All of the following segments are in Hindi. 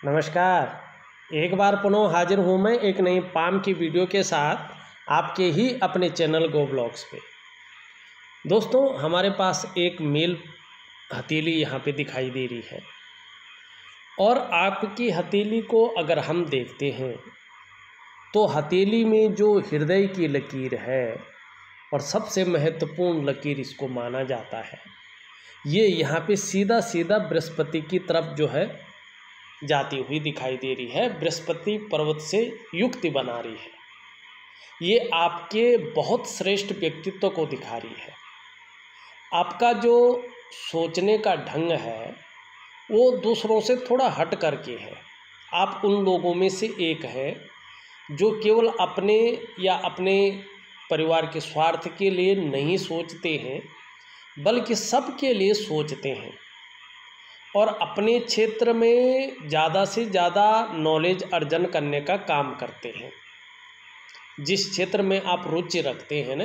नमस्कार। एक बार पुनः हाजिर हूँ मैं एक नई पाम की वीडियो के साथ आपके ही अपने चैनल गो ब्लॉग्स पे। दोस्तों, हमारे पास एक मेल हथेली यहाँ पे दिखाई दे रही है और आपकी हथेली को अगर हम देखते हैं तो हथेली में जो हृदय की लकीर है और सबसे महत्वपूर्ण लकीर इसको माना जाता है, ये यहाँ पे सीधा सीधा बृहस्पति की तरफ जो है जाती हुई दिखाई दे रही है, बृहस्पति पर्वत से युक्ति बना रही है। ये आपके बहुत श्रेष्ठ व्यक्तित्व को दिखा रही है। आपका जो सोचने का ढंग है वो दूसरों से थोड़ा हट करके है। आप उन लोगों में से एक हैं जो केवल अपने या अपने परिवार के स्वार्थ के लिए नहीं सोचते हैं, बल्कि सबके लिए सोचते हैं और अपने क्षेत्र में ज़्यादा से ज़्यादा नॉलेज अर्जन करने का काम करते हैं। जिस क्षेत्र में आप रुचि रखते हैं ना,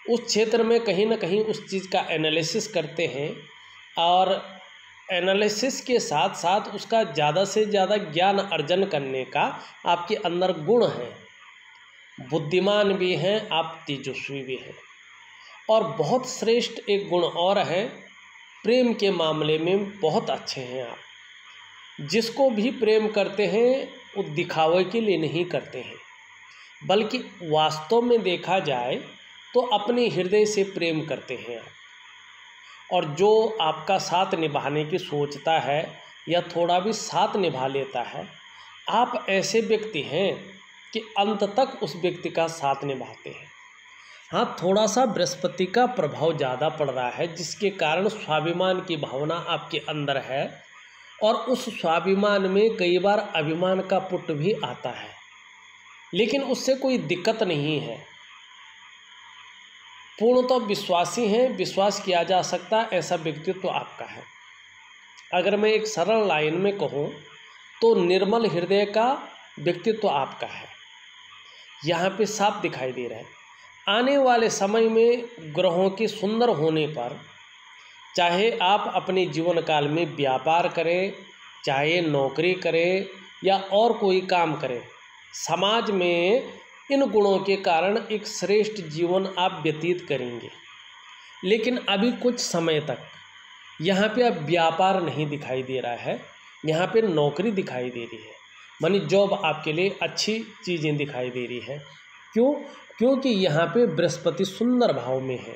उस क्षेत्र में कहीं ना कहीं उस चीज़ का एनालिसिस करते हैं और एनालिसिस के साथ साथ उसका ज़्यादा से ज़्यादा ज्ञान अर्जन करने का आपके अंदर गुण है। बुद्धिमान भी हैं आप, तेजस्वी भी हैं। और बहुत श्रेष्ठ एक गुण और है, प्रेम के मामले में बहुत अच्छे हैं आप। जिसको भी प्रेम करते हैं वो दिखावे के लिए नहीं करते हैं, बल्कि वास्तव में देखा जाए तो अपने हृदय से प्रेम करते हैं आप। और जो आपका साथ निभाने की सोचता है या थोड़ा भी साथ निभा लेता है, आप ऐसे व्यक्ति हैं कि अंत तक उस व्यक्ति का साथ निभाते हैं। हाँ, थोड़ा सा बृहस्पति का प्रभाव ज़्यादा पड़ रहा है, जिसके कारण स्वाभिमान की भावना आपके अंदर है और उस स्वाभिमान में कई बार अभिमान का पुट भी आता है, लेकिन उससे कोई दिक्कत नहीं है। पूर्णतः विश्वासी हैं, विश्वास किया जा सकता ऐसा व्यक्तित्व आपका है। अगर मैं एक सरल लाइन में कहूँ तो निर्मल हृदय का व्यक्तित्व आपका है। यहाँ पे साफ दिखाई दे रहा है। आने वाले समय में ग्रहों के सुंदर होने पर, चाहे आप अपने जीवन काल में व्यापार करें, चाहे नौकरी करें या और कोई काम करें, समाज में इन गुणों के कारण एक श्रेष्ठ जीवन आप व्यतीत करेंगे। लेकिन अभी कुछ समय तक यहाँ पे अब व्यापार नहीं दिखाई दे रहा है, यहाँ पे नौकरी दिखाई दे रही है, मानी जॉब आपके लिए अच्छी चीज़ें दिखाई दे रही है। क्यों? क्योंकि यहाँ पे बृहस्पति सुंदर भाव में है,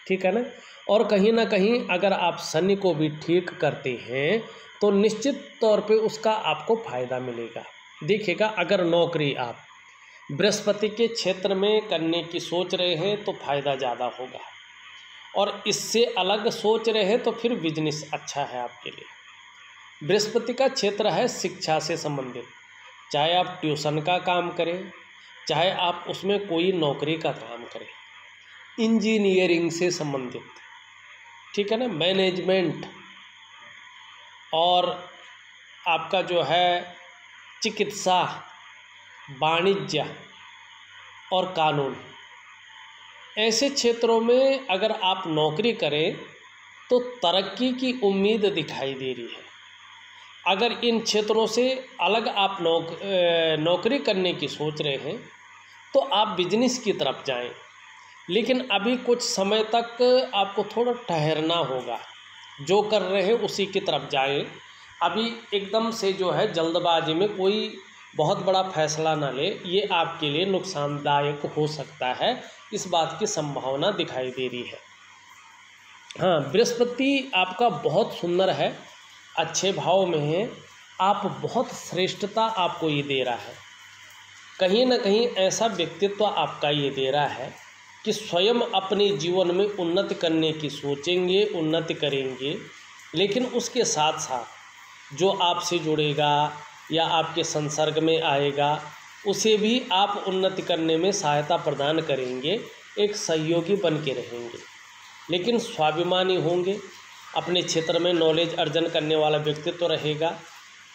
ठीक है ना। और कहीं ना कहीं अगर आप शनि को भी ठीक करते हैं तो निश्चित तौर पे उसका आपको फ़ायदा मिलेगा। देखिएगा, अगर नौकरी आप बृहस्पति के क्षेत्र में करने की सोच रहे हैं तो फ़ायदा ज़्यादा होगा, और इससे अलग सोच रहे हैं तो फिर बिजनेस अच्छा है आपके लिए। बृहस्पति का क्षेत्र है शिक्षा से संबंधित, चाहे आप ट्यूशन का काम करें, चाहे आप उसमें कोई नौकरी का काम करें, इंजीनियरिंग से संबंधित, ठीक है ना, मैनेजमेंट, और आपका जो है चिकित्सा, वाणिज्य और कानून, ऐसे क्षेत्रों में अगर आप नौकरी करें तो तरक्की की उम्मीद दिखाई दे रही है। अगर इन क्षेत्रों से अलग आप नौकरी करने की सोच रहे हैं तो आप बिजनेस की तरफ जाएं, लेकिन अभी कुछ समय तक आपको थोड़ा ठहरना होगा। जो कर रहे हैं उसी की तरफ जाएं। अभी एकदम से जो है जल्दबाजी में कोई बहुत बड़ा फैसला ना ले, ये आपके लिए नुकसानदायक हो सकता है, इस बात की संभावना दिखाई दे रही है। हाँ, बृहस्पति आपका बहुत सुंदर है, अच्छे भाव में है, आप बहुत श्रेष्ठता आपको ये दे रहा है। कहीं ना कहीं ऐसा व्यक्तित्व आपका ये दे रहा है कि स्वयं अपने जीवन में उन्नति करने की सोचेंगे, उन्नति करेंगे, लेकिन उसके साथ साथ जो आपसे जुड़ेगा या आपके संसर्ग में आएगा उसे भी आप उन्नति करने में सहायता प्रदान करेंगे, एक सहयोगी बन के रहेंगे। लेकिन स्वाभिमानी होंगे, अपने क्षेत्र में नॉलेज अर्जन करने वाला व्यक्तित्व रहेगा,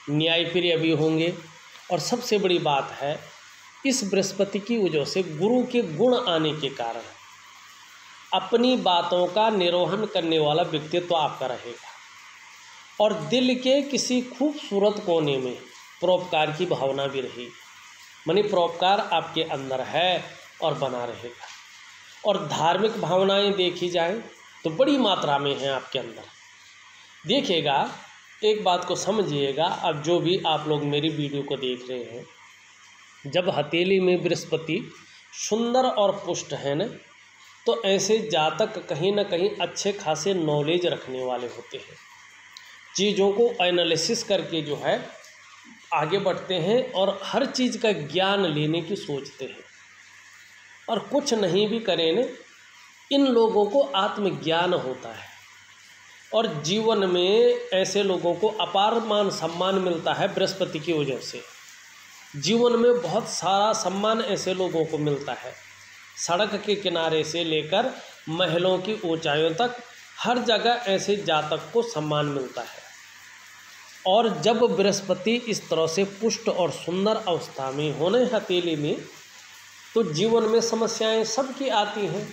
न्यायप्रिय भी होंगे, और सबसे बड़ी बात है इस बृहस्पति की वजह से गुरु के गुण आने के कारण अपनी बातों का निर्वहन करने वाला व्यक्तित्व आपका रहेगा। और दिल के किसी खूबसूरत कोने में परोपकार की भावना भी रही, मानी परोपकार आपके अंदर है और बना रहेगा। और धार्मिक भावनाएं देखी जाए तो बड़ी मात्रा में है आपके अंदर। देखिएगा, एक बात को समझिएगा, अब जो भी आप लोग मेरी वीडियो को देख रहे हैं, जब हथेली में बृहस्पति सुंदर और पुष्ट है न, तो ऐसे जातक कहीं ना कहीं अच्छे खासे नॉलेज रखने वाले होते हैं, चीज़ों को एनालिसिस करके जो है आगे बढ़ते हैं और हर चीज़ का ज्ञान लेने की सोचते हैं। और कुछ नहीं भी करें न, इन लोगों को आत्मज्ञान होता है और जीवन में ऐसे लोगों को अपार मान सम्मान मिलता है बृहस्पति की वजह से। जीवन में बहुत सारा सम्मान ऐसे लोगों को मिलता है, सड़क के किनारे से लेकर महलों की ऊंचाइयों तक हर जगह ऐसे जातक को सम्मान मिलता है। और जब बृहस्पति इस तरह से पुष्ट और सुंदर अवस्था में होने हथेली में, तो जीवन में समस्याएं सबकी आती हैं,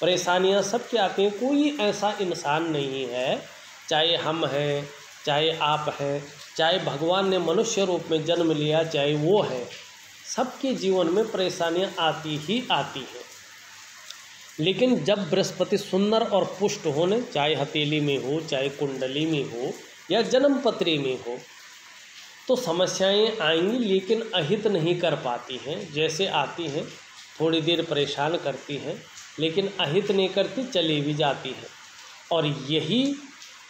परेशानियां सबकी आती हैं। कोई ऐसा इंसान नहीं है, चाहे हम हैं, चाहे आप हैं, चाहे भगवान ने मनुष्य रूप में जन्म लिया, चाहे वो है, सबके जीवन में परेशानियां आती ही आती हैं। लेकिन जब बृहस्पति सुंदर और पुष्ट होने, चाहे हथेली में हो, चाहे कुंडली में हो या जन्मपत्री में हो, तो समस्याएं आएंगी लेकिन अहित नहीं कर पाती हैं। जैसे आती हैं थोड़ी देर परेशान करती हैं, लेकिन अहित नहीं करती, चली भी जाती है। और यही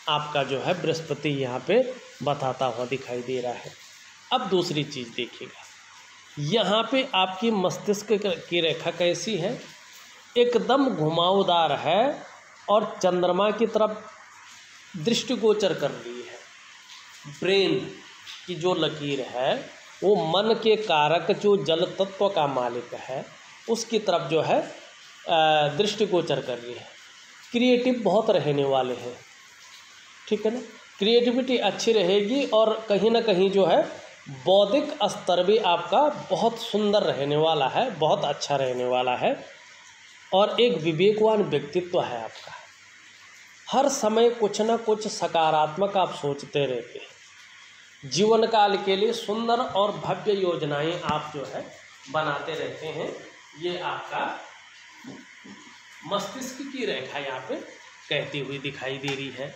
आपका जो है बृहस्पति यहाँ पे बताता हुआ दिखाई दे रहा है। अब दूसरी चीज़ देखिएगा, यहाँ पे आपकी मस्तिष्क की रेखा कैसी है, एकदम घुमावदार है और चंद्रमा की तरफ दृष्टिगोचर कर रही है। ब्रेन की जो लकीर है वो मन के कारक जो जल तत्व का मालिक है उसकी तरफ जो है दृष्टिगोचर कर रही है। क्रिएटिव बहुत रहने वाले हैं, ठीक है ना, क्रिएटिविटी अच्छी रहेगी और कहीं ना कहीं जो है बौद्धिक स्तर भी आपका बहुत सुंदर रहने वाला है, बहुत अच्छा रहने वाला है। और एक विवेकवान व्यक्तित्व है आपका, हर समय कुछ ना कुछ सकारात्मक आप सोचते रहते हैं, जीवन काल के लिए सुंदर और भव्य योजनाएं आप जो है बनाते रहते हैं। ये आपका मस्तिष्क की रेखा यहाँ पे कहती हुई दिखाई दे रही है।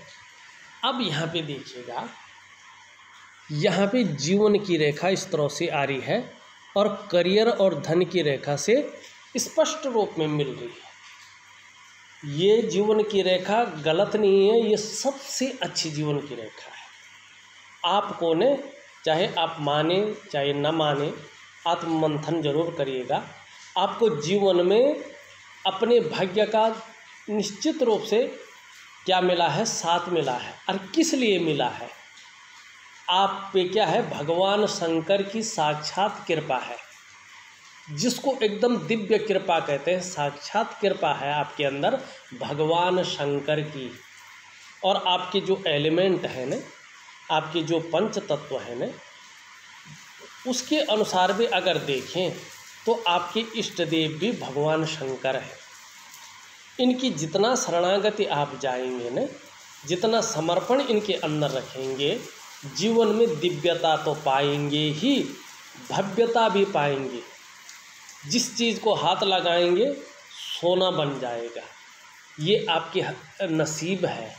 अब यहाँ पे देखिएगा, यहाँ पे जीवन की रेखा इस तरह से आ रही है और करियर और धन की रेखा से स्पष्ट रूप में मिल रही है। ये जीवन की रेखा गलत नहीं है, ये सबसे अच्छी जीवन की रेखा है। आपको ने, चाहे आप माने चाहे न माने, आत्ममंथन जरूर करिएगा। आपको जीवन में अपने भाग्य का निश्चित रूप से क्या मिला है, साथ मिला है। और किस लिए मिला है, आप पे क्या है, भगवान शंकर की साक्षात कृपा है, जिसको एकदम दिव्य कृपा कहते हैं। साक्षात कृपा है आपके अंदर भगवान शंकर की। और आपके जो एलिमेंट है न, आपके जो पंच तत्व है न, उसके अनुसार भी अगर देखें तो आपके इष्ट देव भी भगवान शंकर है। इनकी जितना शरणागति आप जाएंगे न, जितना समर्पण इनके अंदर रखेंगे, जीवन में दिव्यता तो पाएंगे ही, भव्यता भी पाएंगे। जिस चीज़ को हाथ लगाएंगे सोना बन जाएगा। ये आपके नसीब है,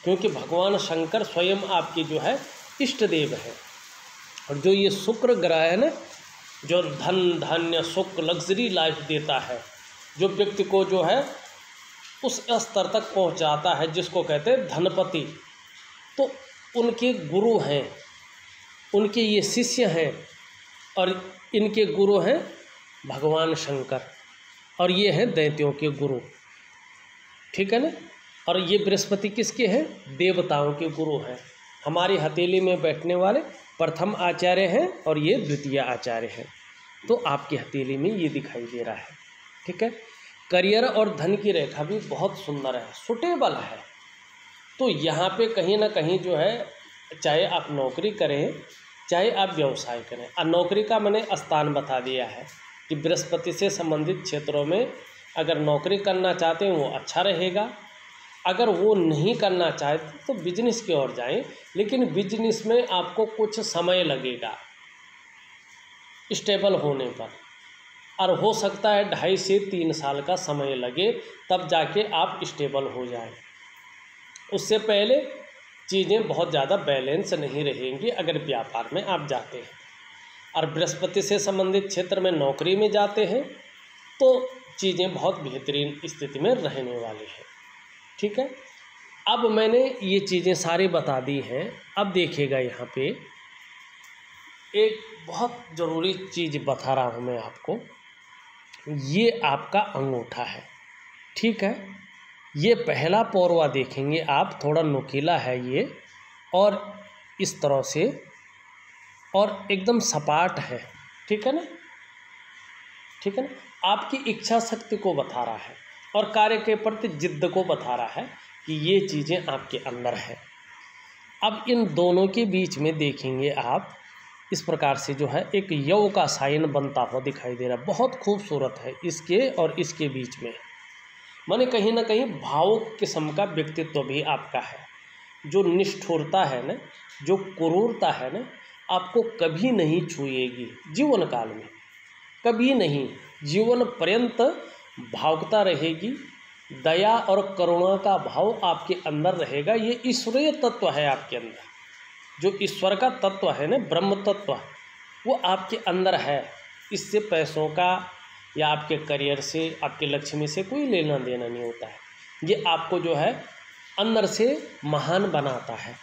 क्योंकि भगवान शंकर स्वयं आपके जो है इष्ट देव है। और जो ये शुक्र ग्रह है ना, जो धन धान्य सुख लग्जरी लाइफ देता है, जो व्यक्ति को जो है उस स्तर तक पहुंचाता है जिसको कहते हैं धनपति, तो उनके गुरु हैं, उनके ये शिष्य हैं और इनके गुरु हैं भगवान शंकर और ये हैं दैत्यों के गुरु, ठीक है ना। और ये बृहस्पति किसके हैं, देवताओं के गुरु हैं। हमारी हथेली में बैठने वाले प्रथम आचार्य हैं और ये द्वितीय आचार्य हैं। तो आपकी हथेली में ये दिखाई दे रहा है, ठीक है। करियर और धन की रेखा भी बहुत सुंदर है, सुटेबल है। तो यहाँ पे कहीं ना कहीं जो है, चाहे आप नौकरी करें चाहे आप व्यवसाय करें, और नौकरी का मैंने स्थान बता दिया है कि बृहस्पति से संबंधित क्षेत्रों में अगर नौकरी करना चाहते हैं वो अच्छा रहेगा। अगर वो नहीं करना चाहते तो बिजनेस की ओर जाएं, लेकिन बिजनेस में आपको कुछ समय लगेगा स्टेबल होने पर, और हो सकता है 2.5 से 3 साल का समय लगे, तब जाके आप स्टेबल हो जाएं। उससे पहले चीज़ें बहुत ज़्यादा बैलेंस नहीं रहेंगी अगर व्यापार में आप जाते हैं। और बृहस्पति से संबंधित क्षेत्र में नौकरी में जाते हैं तो चीज़ें बहुत बेहतरीन स्थिति में रहने वाली है। ठीक है, अब मैंने ये चीज़ें सारी बता दी हैं। अब देखिएगा यहाँ पे एक बहुत ज़रूरी चीज़ बता रहा हूँ मैं आपको। ये आपका अंगूठा है, ठीक है। ये पहला पौरवा देखेंगे आप, थोड़ा नुकीला है ये, और इस तरह से, और एकदम सपाट है, ठीक है ना, ठीक है ना। आपकी इच्छा शक्ति को बता रहा है और कार्य के प्रति जिद्द को बता रहा है कि ये चीज़ें आपके अंदर है। अब इन दोनों के बीच में देखेंगे आप, इस प्रकार से जो है एक यव का साइन बनता हुआ दिखाई दे रहा है। बहुत खूबसूरत है इसके और इसके बीच में, माने कहीं ना कहीं भावुक किस्म का व्यक्तित्व भी आपका है। जो निष्ठुरता है ना, जो क्रूरता है ना, आपको कभी नहीं छुएगी जीवन काल में, कभी नहीं। जीवन पर्यंत भावुकता रहेगी, दया और करुणा का भाव आपके अंदर रहेगा। ये ईश्वरीय तत्व है आपके अंदर, जो ईश्वर का तत्व है ना, ब्रह्म तत्व, वो आपके अंदर है। इससे पैसों का या आपके करियर से, आपके लक्ष्य में से कोई लेना देना नहीं होता है। ये आपको जो है अंदर से महान बनाता है।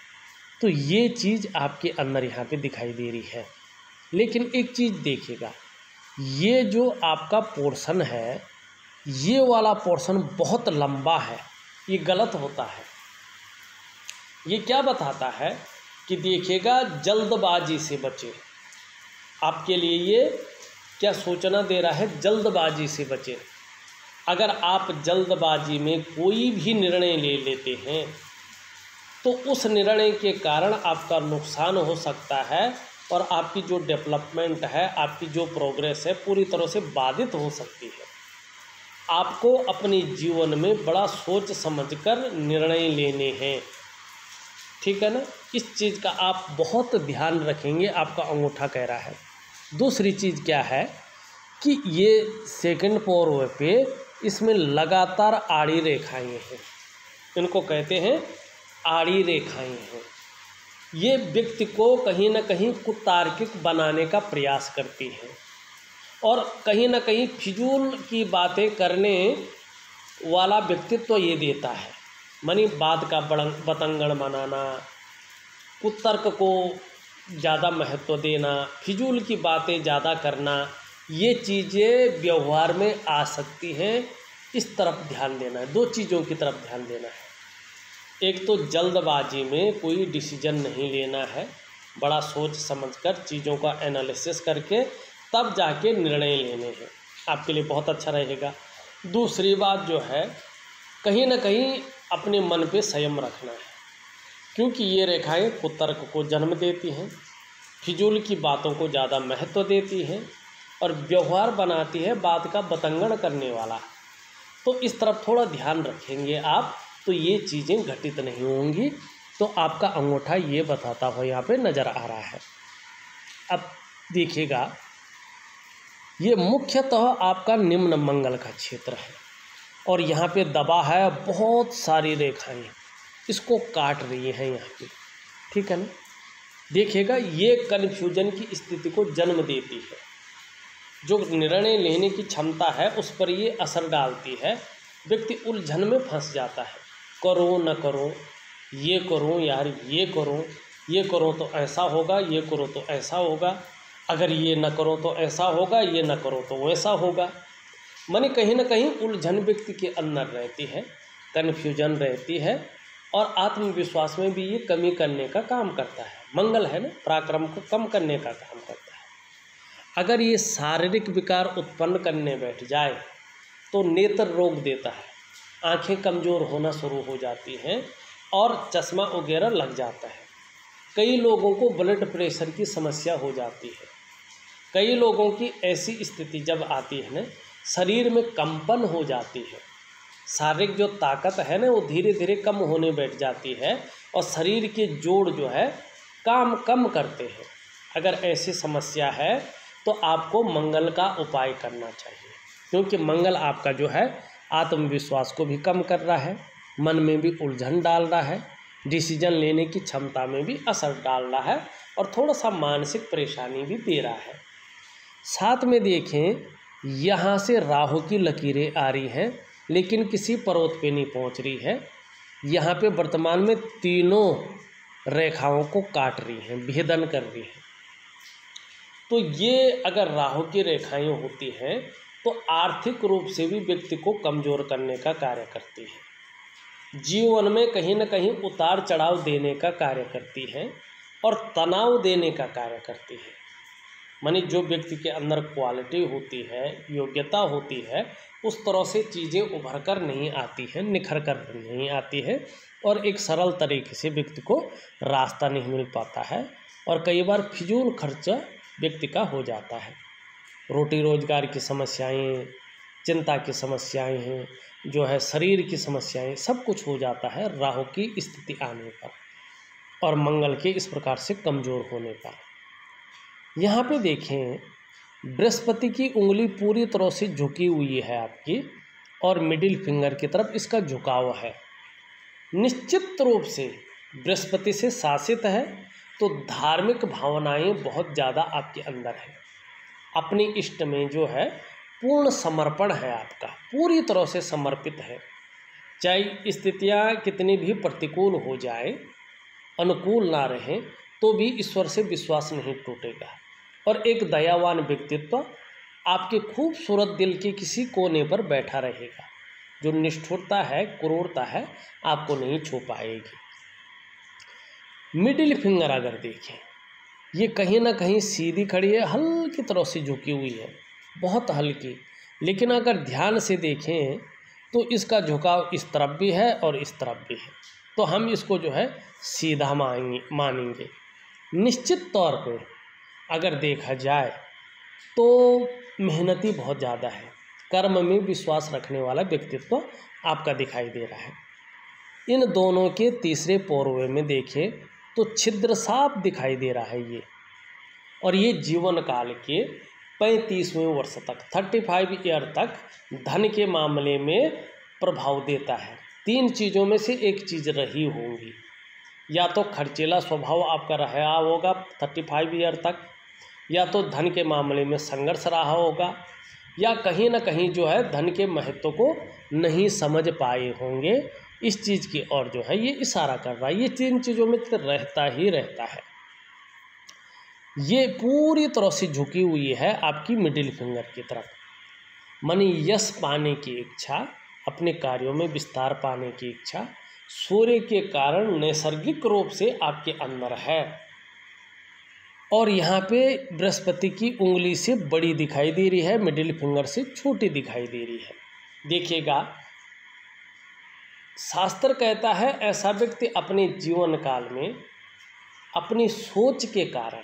तो ये चीज़ आपके अंदर यहाँ पे दिखाई दे रही है। लेकिन एक चीज़ देखिएगा, ये जो आपका पोर्शन है, ये वाला पोर्शन बहुत लंबा है, ये गलत होता है। ये क्या बताता है कि देखिएगा, जल्दबाजी से बचे। आपके लिए ये क्या सूचना दे रहा है, जल्दबाजी से बचे। अगर आप जल्दबाजी में कोई भी निर्णय ले लेते हैं तो उस निर्णय के कारण आपका नुकसान हो सकता है और आपकी जो डेवलपमेंट है, आपकी जो प्रोग्रेस है, पूरी तरह से बाधित हो सकती है। आपको अपने जीवन में बड़ा सोच समझकर निर्णय लेने हैं, ठीक है ना। इस चीज़ का आप बहुत ध्यान रखेंगे, आपका अंगूठा कह रहा है। दूसरी चीज़ क्या है कि ये सेकंड पौरव पे इसमें लगातार आड़ी रेखाएं हैं, इनको कहते हैं आड़ी रेखाएं हैं। ये व्यक्ति को कहीं ना कहीं कुतार्किक बनाने का प्रयास करती हैं और कहीं ना कहीं फिजूल की बातें करने वाला व्यक्तित्व ये देता है। मानी बात का बतंगड़ बनाना, कुतर्क को ज़्यादा महत्व देना, फिजूल की बातें ज़्यादा करना, ये चीज़ें व्यवहार में आ सकती हैं। इस तरफ ध्यान देना है, 2 चीज़ों की तरफ ध्यान देना है। एक तो जल्दबाजी में कोई डिसीजन नहीं लेना है, बड़ा सोच समझकर चीज़ों का एनालिसिस करके तब जाके निर्णय लेने हैं, आपके लिए बहुत अच्छा रहेगा। दूसरी बात जो है, कहीं ना कहीं अपने मन पे संयम रखना है, क्योंकि ये रेखाएं कुतर्क को जन्म देती हैं, फिजूल की बातों को ज़्यादा महत्व देती हैं और व्यवहार बनाती है बात का बतंगड़ करने वाला। तो इस तरफ थोड़ा ध्यान रखेंगे आप, तो ये चीज़ें घटित नहीं होंगी। तो आपका अंगूठा ये बताता हुआ यहाँ पे नज़र आ रहा है। अब देखिएगा, ये मुख्यतः आपका निम्न मंगल का क्षेत्र है और यहाँ पे दबा है, बहुत सारी रेखाएं इसको काट रही हैं यहाँ पे, ठीक है ना। देखिएगा, ये कन्फ्यूजन की स्थिति को जन्म देती है। जो निर्णय लेने की क्षमता है उस पर ये असर डालती है। व्यक्ति उलझन में फंस जाता है, करो न करो, ये करूँ यार, ये करूँ, ये करो तो ऐसा होगा, ये करो तो ऐसा होगा, अगर ये न करो तो ऐसा होगा, ये न करो तो वैसा होगा। माने कहीं ना कहीं उलझन व्यक्ति के अंदर रहती है, कन्फ्यूजन रहती है और आत्मविश्वास में भी ये कमी करने का काम करता है। मंगल है ना, पराक्रम को कम करने का काम करता है। अगर ये शारीरिक विकार उत्पन्न करने बैठ जाए तो नेत्र रोग देता है, आंखें कमज़ोर होना शुरू हो जाती हैं और चश्मा वगैरह लग जाता है। कई लोगों को ब्लड प्रेशर की समस्या हो जाती है। कई लोगों की ऐसी स्थिति जब आती है ना, शरीर में कंपन हो जाती है, शारीरिक जो ताकत है ना वो धीरे धीरे कम होने बैठ जाती है और शरीर के जोड़ जो है काम कम करते हैं। अगर ऐसी समस्या है तो आपको मंगल का उपाय करना चाहिए, क्योंकि मंगल आपका जो है आत्मविश्वास को भी कम कर रहा है, मन में भी उलझन डाल रहा है, डिसीजन लेने की क्षमता में भी असर डाल रहा है और थोड़ा सा मानसिक परेशानी भी दे रहा है। साथ में देखें, यहाँ से राहु की लकीरें आ रही हैं लेकिन किसी पर्वत पे नहीं पहुँच रही है। यहाँ पे वर्तमान में तीनों रेखाओं को काट रही हैं, भेदन कर रही हैं। तो ये अगर राहु की रेखाएं होती हैं तो आर्थिक रूप से भी व्यक्ति को कमज़ोर करने का कार्य करती है, जीवन में कहीं ना कहीं उतार चढ़ाव देने का कार्य करती है और तनाव देने का कार्य करती है। मानी जो व्यक्ति के अंदर क्वालिटी होती है, योग्यता होती है, उस तरह से चीज़ें उभर कर नहीं आती हैं, निखर कर नहीं आती है और एक सरल तरीके से व्यक्ति को रास्ता नहीं मिल पाता है और कई बार फिजूल खर्चा व्यक्ति का हो जाता है। रोटी रोजगार की समस्याएं, चिंता की समस्याएं हैं, जो है शरीर की समस्याएं, सब कुछ हो जाता है राहु की स्थिति आने पर और मंगल के इस प्रकार से कमज़ोर होने पर। यहाँ पे देखें, बृहस्पति की उंगली पूरी तरह से झुकी हुई है आपकी और मिडिल फिंगर की तरफ इसका झुकाव है। निश्चित रूप से बृहस्पति से शासित है तो धार्मिक भावनाएं बहुत ज़्यादा आपके अंदर है। अपनी इष्ट में जो है पूर्ण समर्पण है आपका, पूरी तरह से समर्पित है। चाहे स्थितियाँ कितनी भी प्रतिकूल हो जाए, अनुकूल ना रहें, तो भी ईश्वर से विश्वास नहीं टूटेगा और एक दयावान व्यक्तित्व आपके खूबसूरत दिल के किसी कोने पर बैठा रहेगा। जो निष्ठुरता है, क्रूरता है, आपको नहीं छू पाएगी। मिडिल फिंगर अगर देखें, ये कहीं ना कहीं सीधी खड़ी है, हल्की तरह से झुकी हुई है, बहुत हल्की, लेकिन अगर ध्यान से देखें तो इसका झुकाव इस तरफ भी है और इस तरफ भी है, तो हम इसको जो है सीधा मानेंगे। निश्चित तौर पे अगर देखा जाए तो मेहनती बहुत ज़्यादा है, कर्म में विश्वास रखने वाला व्यक्तित्व आपका दिखाई दे रहा है। इन दोनों के तीसरे पौरवे में देखें तो छिद्र साफ दिखाई दे रहा है ये, और ये जीवन काल के 35वें वर्ष तक, 35 ईयर तक धन के मामले में प्रभाव देता है। 3 चीज़ों में से एक चीज़ रही होगी, या तो खर्चीला स्वभाव आपका रहा होगा 35 ईयर तक, या तो धन के मामले में संघर्ष रहा होगा, या कहीं ना कहीं जो है धन के महत्व को नहीं समझ पाए होंगे। इस चीज़ की ओर जो है ये इशारा कर रहा है। ये 3 चीज़ों में तो रहता ही रहता है। ये पूरी तरह से झुकी हुई है आपकी मिडिल फिंगर की तरफ। मानी यश पाने की इच्छा, अपने कार्यों में विस्तार पाने की इच्छा सूर्य के कारण नैसर्गिक रूप से आपके अंदर है, और यहाँ पे बृहस्पति की उंगली से बड़ी दिखाई दे रही है, मिडिल फिंगर से छोटी दिखाई दे रही है। देखिएगा, शास्त्र कहता है ऐसा व्यक्ति अपने जीवन काल में अपनी सोच के कारण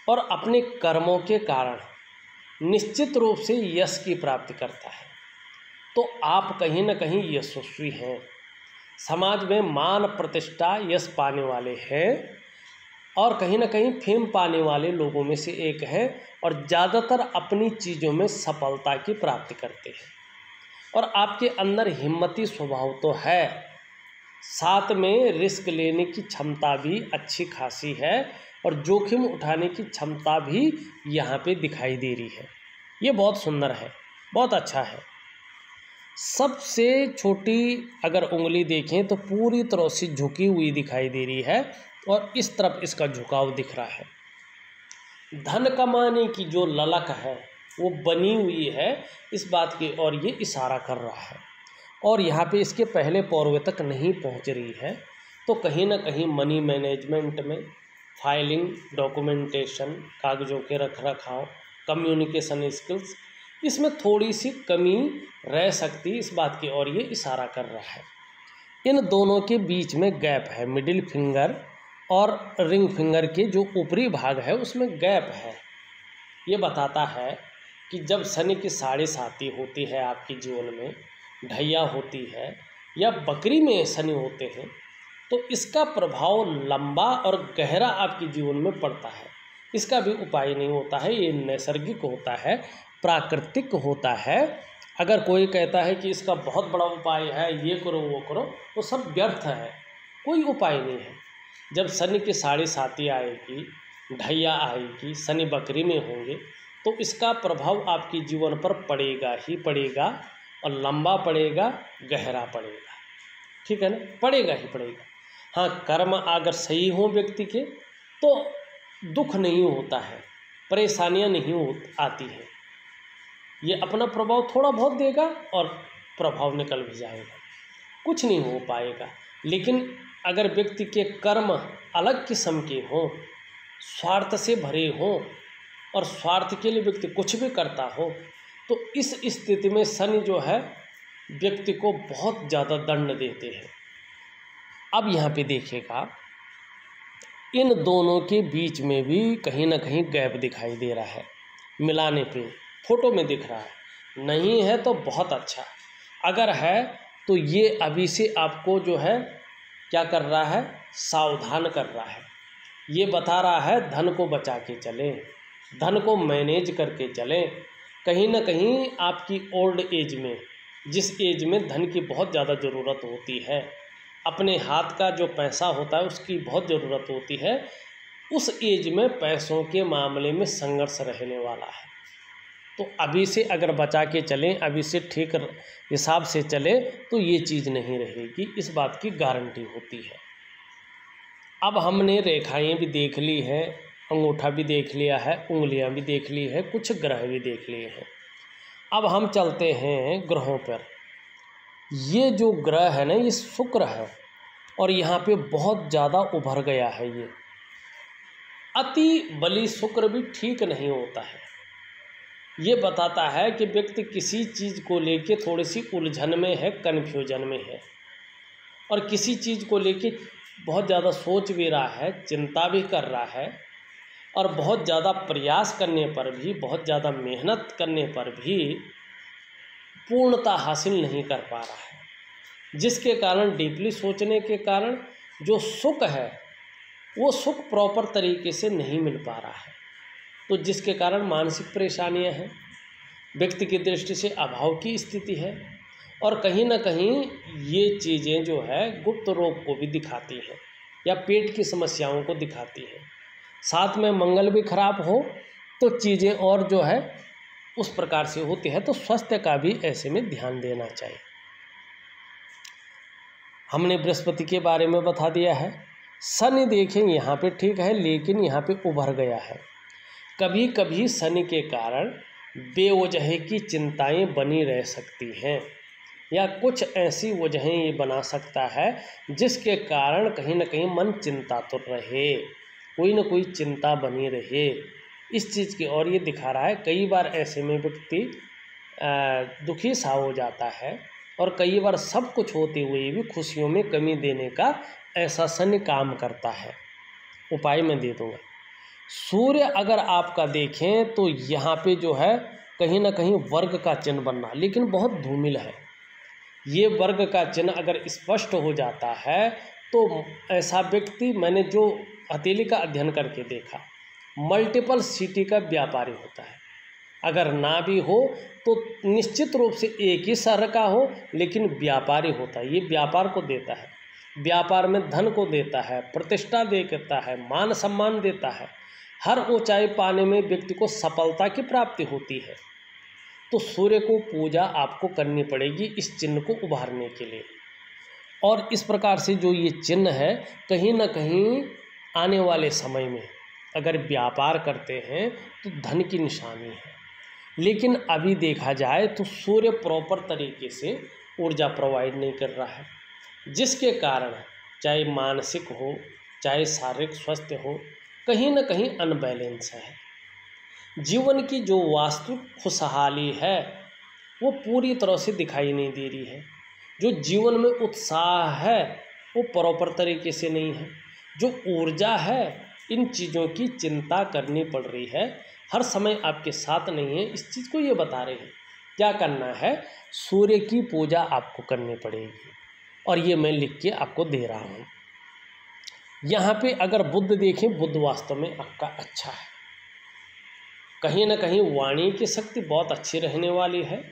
और अपने कर्मों के कारण निश्चित रूप से यश की प्राप्ति करता है। तो आप कहीं ना कहीं यशस्वी हैं, समाज में मान प्रतिष्ठा यश पाने वाले हैं और कहीं ना कहीं फेम पाने वाले लोगों में से एक है, और ज़्यादातर अपनी चीज़ों में सफलता की प्राप्ति करते हैं। और आपके अंदर हिम्मती स्वभाव तो है, साथ में रिस्क लेने की क्षमता भी अच्छी खासी है और जोखिम उठाने की क्षमता भी यहाँ पे दिखाई दे रही है। ये बहुत सुंदर है, बहुत अच्छा है। सबसे छोटी अगर उंगली देखें तो पूरी तरह से झुकी हुई दिखाई दे रही है और इस तरफ इसका झुकाव दिख रहा है। धन कमाने की जो ललक है वो बनी हुई है, इस बात की ओर ये इशारा कर रहा है। और यहाँ पे इसके पहले पौरवे तक नहीं पहुँच रही है, तो कहीं ना कहीं मनी मैनेजमेंट में, फाइलिंग, डॉक्यूमेंटेशन, कागज़ों के रख रखाव, कम्युनिकेशन स्किल्स, इसमें थोड़ी सी कमी रह सकती, इस बात की ओर ये इशारा कर रहा है। इन दोनों के बीच में गैप है, मिडिल फिंगर और रिंग फिंगर के जो ऊपरी भाग है उसमें गैप है। ये बताता है कि जब शनि की 7.5 होती है आपके जीवन में ढैया होती है या बकरी में शनि होते हैं, तो इसका प्रभाव लंबा और गहरा आपके जीवन में पड़ता है। इसका भी उपाय नहीं होता है, ये नैसर्गिक होता है, प्राकृतिक होता है। अगर कोई कहता है कि इसका बहुत बड़ा उपाय है, ये करो वो करो, तो सब व्यर्थ है, कोई उपाय नहीं है। जब शनि की साढ़े साती आएगी, ढैया आएगी, शनि बकरी में होंगे, तो इसका प्रभाव आपके जीवन पर पड़ेगा ही पड़ेगा, और लंबा पड़ेगा, गहरा पड़ेगा, ठीक है ना, पड़ेगा ही पड़ेगा। हाँ, कर्म अगर सही हो व्यक्ति के तो दुख नहीं होता है, परेशानियां नहीं आती हैं। ये अपना प्रभाव थोड़ा बहुत देगा और प्रभाव निकल भी जाएगा, कुछ नहीं हो पाएगा। लेकिन अगर व्यक्ति के कर्म अलग किस्म के हों, स्वार्थ से भरे हों, और स्वार्थ के लिए व्यक्ति कुछ भी करता हो, तो इस स्थिति में शनि जो है व्यक्ति को बहुत ज़्यादा दंड देते हैं। अब यहाँ पे देखिएगा, इन दोनों के बीच में भी कहीं ना कहीं गैप दिखाई दे रहा है। मिलाने पे फोटो में दिख रहा है, नहीं है तो बहुत अच्छा, अगर है तो ये अभी से आपको जो है क्या कर रहा है, सावधान कर रहा है। ये बता रहा है धन को बचा के चलें, धन को मैनेज करके चलें। कहीं ना कहीं आपकी ओल्ड एज में, जिस एज में धन की बहुत ज़्यादा ज़रूरत होती है, अपने हाथ का जो पैसा होता है उसकी बहुत ज़रूरत होती है, उस एज में पैसों के मामले में संघर्ष रहने वाला है। तो अभी से अगर बचा के चलें, अभी से ठीक हिसाब से चलें, तो ये चीज़ नहीं रहेगी, इस बात की गारंटी होती है। अब हमने रेखाएं भी देख ली हैं, अंगूठा भी देख लिया है, उंगलियां भी देख ली है, कुछ ग्रह भी देख लिए हैं। अब हम चलते हैं ग्रहों पर। ये जो ग्रह है ना, ये शुक्र है, और यहाँ पे बहुत ज़्यादा उभर गया है। ये अति बली शुक्र भी ठीक नहीं होता है। ये बताता है कि व्यक्ति किसी चीज़ को लेके थोड़ी सी उलझन में है, कन्फ्यूजन में है, और किसी चीज़ को लेके बहुत ज़्यादा सोच भी रहा है, चिंता भी कर रहा है, और बहुत ज़्यादा प्रयास करने पर भी, बहुत ज़्यादा मेहनत करने पर भी पूर्णता हासिल नहीं कर पा रहा है, जिसके कारण डीपली सोचने के कारण जो सुख है वो सुख प्रॉपर तरीके से नहीं मिल पा रहा है, तो जिसके कारण मानसिक परेशानियां हैं, व्यक्ति की दृष्टि से अभाव की स्थिति है, और कहीं ना कहीं ये चीज़ें जो है गुप्त रोग को भी दिखाती हैं या पेट की समस्याओं को दिखाती हैं। साथ में मंगल भी खराब हो तो चीज़ें और जो है उस प्रकार से होती है, तो स्वास्थ्य का भी ऐसे में ध्यान देना चाहिए। हमने बृहस्पति के बारे में बता दिया है। शनि देखें यहाँ पे ठीक है, लेकिन यहाँ पे उभर गया है। कभी कभी शनि के कारण बेवजह की चिंताएं बनी रह सकती हैं, या कुछ ऐसी वजहें ये बना सकता है जिसके कारण कहीं ना कहीं मन चिंतातुर रहे, कोई ना कोई चिंता बनी रहे इस चीज़ की। और ये दिखा रहा है कई बार ऐसे में व्यक्ति दुखी सा हो जाता है, और कई बार सब कुछ होते हुए भी खुशियों में कमी देने का ऐसा शनि काम करता है। उपाय मैं दे दूँगा। सूर्य अगर आपका देखें तो यहाँ पे जो है कहीं ना कहीं वर्ग का चिन्ह बनना, लेकिन बहुत धूमिल है। ये वर्ग का चिन्ह अगर स्पष्ट हो जाता है तो ऐसा व्यक्ति, मैंने जो हथेली का अध्ययन करके देखा, मल्टीपल सिटी का व्यापारी होता है। अगर ना भी हो तो निश्चित रूप से एक ही शहर का हो, लेकिन व्यापारी होता है। ये व्यापार को देता है, व्यापार में धन को देता है, प्रतिष्ठा देता है, मान सम्मान देता है, हर ऊंचाई पाने में व्यक्ति को सफलता की प्राप्ति होती है। तो सूर्य को पूजा आपको करनी पड़ेगी इस चिन्ह को उभारने के लिए। और इस प्रकार से जो ये चिन्ह है, कहीं ना कहीं आने वाले समय में अगर व्यापार करते हैं तो धन की निशानी है। लेकिन अभी देखा जाए तो सूर्य प्रॉपर तरीके से ऊर्जा प्रोवाइड नहीं कर रहा है, जिसके कारण चाहे मानसिक हो चाहे शारीरिक स्वास्थ्य हो, कहीं ना कहीं अनबैलेंस है। जीवन की जो वास्तविक खुशहाली है वो पूरी तरह से दिखाई नहीं दे रही है। जो जीवन में उत्साह है वो प्रॉपर तरीके से नहीं है। जो ऊर्जा है, इन चीज़ों की चिंता करनी पड़ रही है, हर समय आपके साथ नहीं है, इस चीज़ को ये बता रहे हैं। क्या करना है, सूर्य की पूजा आपको करनी पड़ेगी। और ये मैं लिख के आपको दे रहा हूँ। यहाँ पे अगर बुध देखें, बुध वास्तव में आपका अच्छा है, कहीं ना कहीं वाणी की शक्ति बहुत अच्छी रहने वाली है,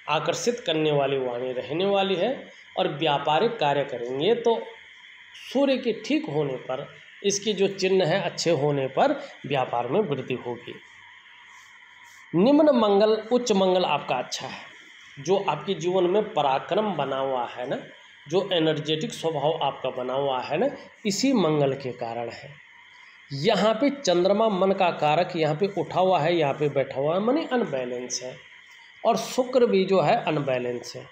आकर्षित करने वाली वाणी रहने वाली है। और व्यापारिक कार्य करेंगे तो सूर्य के ठीक होने पर, इसके जो चिन्ह है अच्छे होने पर व्यापार में वृद्धि होगी। निम्न मंगल, उच्च मंगल आपका अच्छा है, जो आपके जीवन में पराक्रम बना हुआ है ना, जो एनर्जेटिक स्वभाव आपका बना हुआ है ना, इसी मंगल के कारण है। यहाँ पे चंद्रमा मन का कारक यहाँ पे उठा हुआ है, यहाँ पे बैठा हुआ है, माने अनबैलेंस है। और शुक्र भी जो है अनबैलेंस है।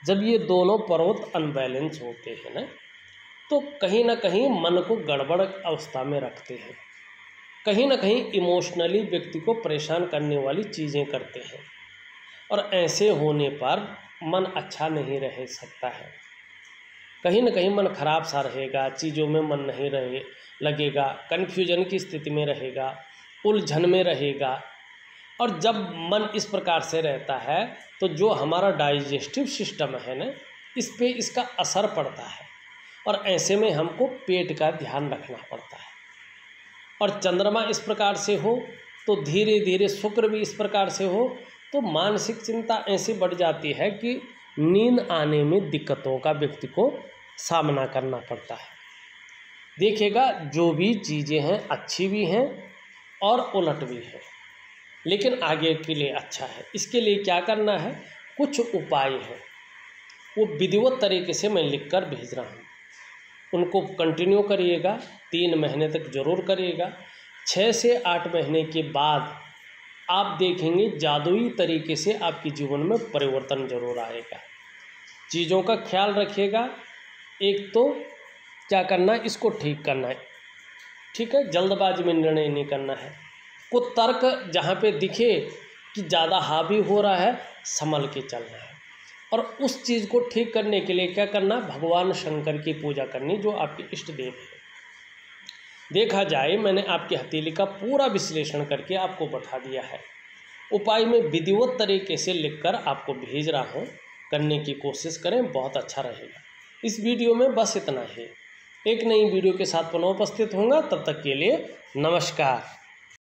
जब ये दोनों पर्वत अनबैलेंस होते हैं ना, तो कहीं ना कहीं मन को गड़बड़ अवस्था में रखते हैं, कहीं ना कहीं इमोशनली व्यक्ति को परेशान करने वाली चीज़ें करते हैं। और ऐसे होने पर मन अच्छा नहीं रह सकता है, कहीं ना कहीं मन खराब सा रहेगा, चीज़ों में मन नहीं लगेगा, कन्फ्यूजन की स्थिति में रहेगा, उलझन में रहेगा। और जब मन इस प्रकार से रहता है तो जो हमारा डाइजेस्टिव सिस्टम है ना, इस पे इसका असर पड़ता है। और ऐसे में हमको पेट का ध्यान रखना पड़ता है। और चंद्रमा इस प्रकार से हो तो धीरे धीरे शुक्र भी इस प्रकार से हो तो मानसिक चिंता ऐसी बढ़ जाती है कि नींद आने में दिक्कतों का व्यक्ति को सामना करना पड़ता है। देखिएगा, जो भी चीज़ें हैं अच्छी भी हैं और उलट भी है, लेकिन आगे के लिए अच्छा है। इसके लिए क्या करना है, कुछ उपाय हैं, वो विधिवत तरीके से मैं लिख कर भेज रहा हूँ, उनको कंटिन्यू करिएगा, 3 महीने तक ज़रूर करिएगा। 6 से 8 महीने के बाद आप देखेंगे जादुई तरीके से आपके जीवन में परिवर्तन जरूर आएगा। चीज़ों का ख्याल रखिएगा। एक तो क्या करना है, इसको ठीक करना है, ठीक है, जल्दबाजी में निर्णय नहीं करना है। कुछ तर्क जहाँ पे दिखे कि ज़्यादा हावी हो रहा है, संभल के चलना है। और उस चीज़ को ठीक करने के लिए क्या करना, भगवान शंकर की पूजा करनी, जो आपके इष्ट देव है। देखा जाए, मैंने आपकी हथेली का पूरा विश्लेषण करके आपको बता दिया है। उपाय में विधिवत तरीके से लिखकर आपको भेज रहा हूँ, करने की कोशिश करें, बहुत अच्छा रहेगा। इस वीडियो में बस इतना ही। एक नई वीडियो के साथ पुनः उपस्थित होऊंगा, तब तक के लिए नमस्कार।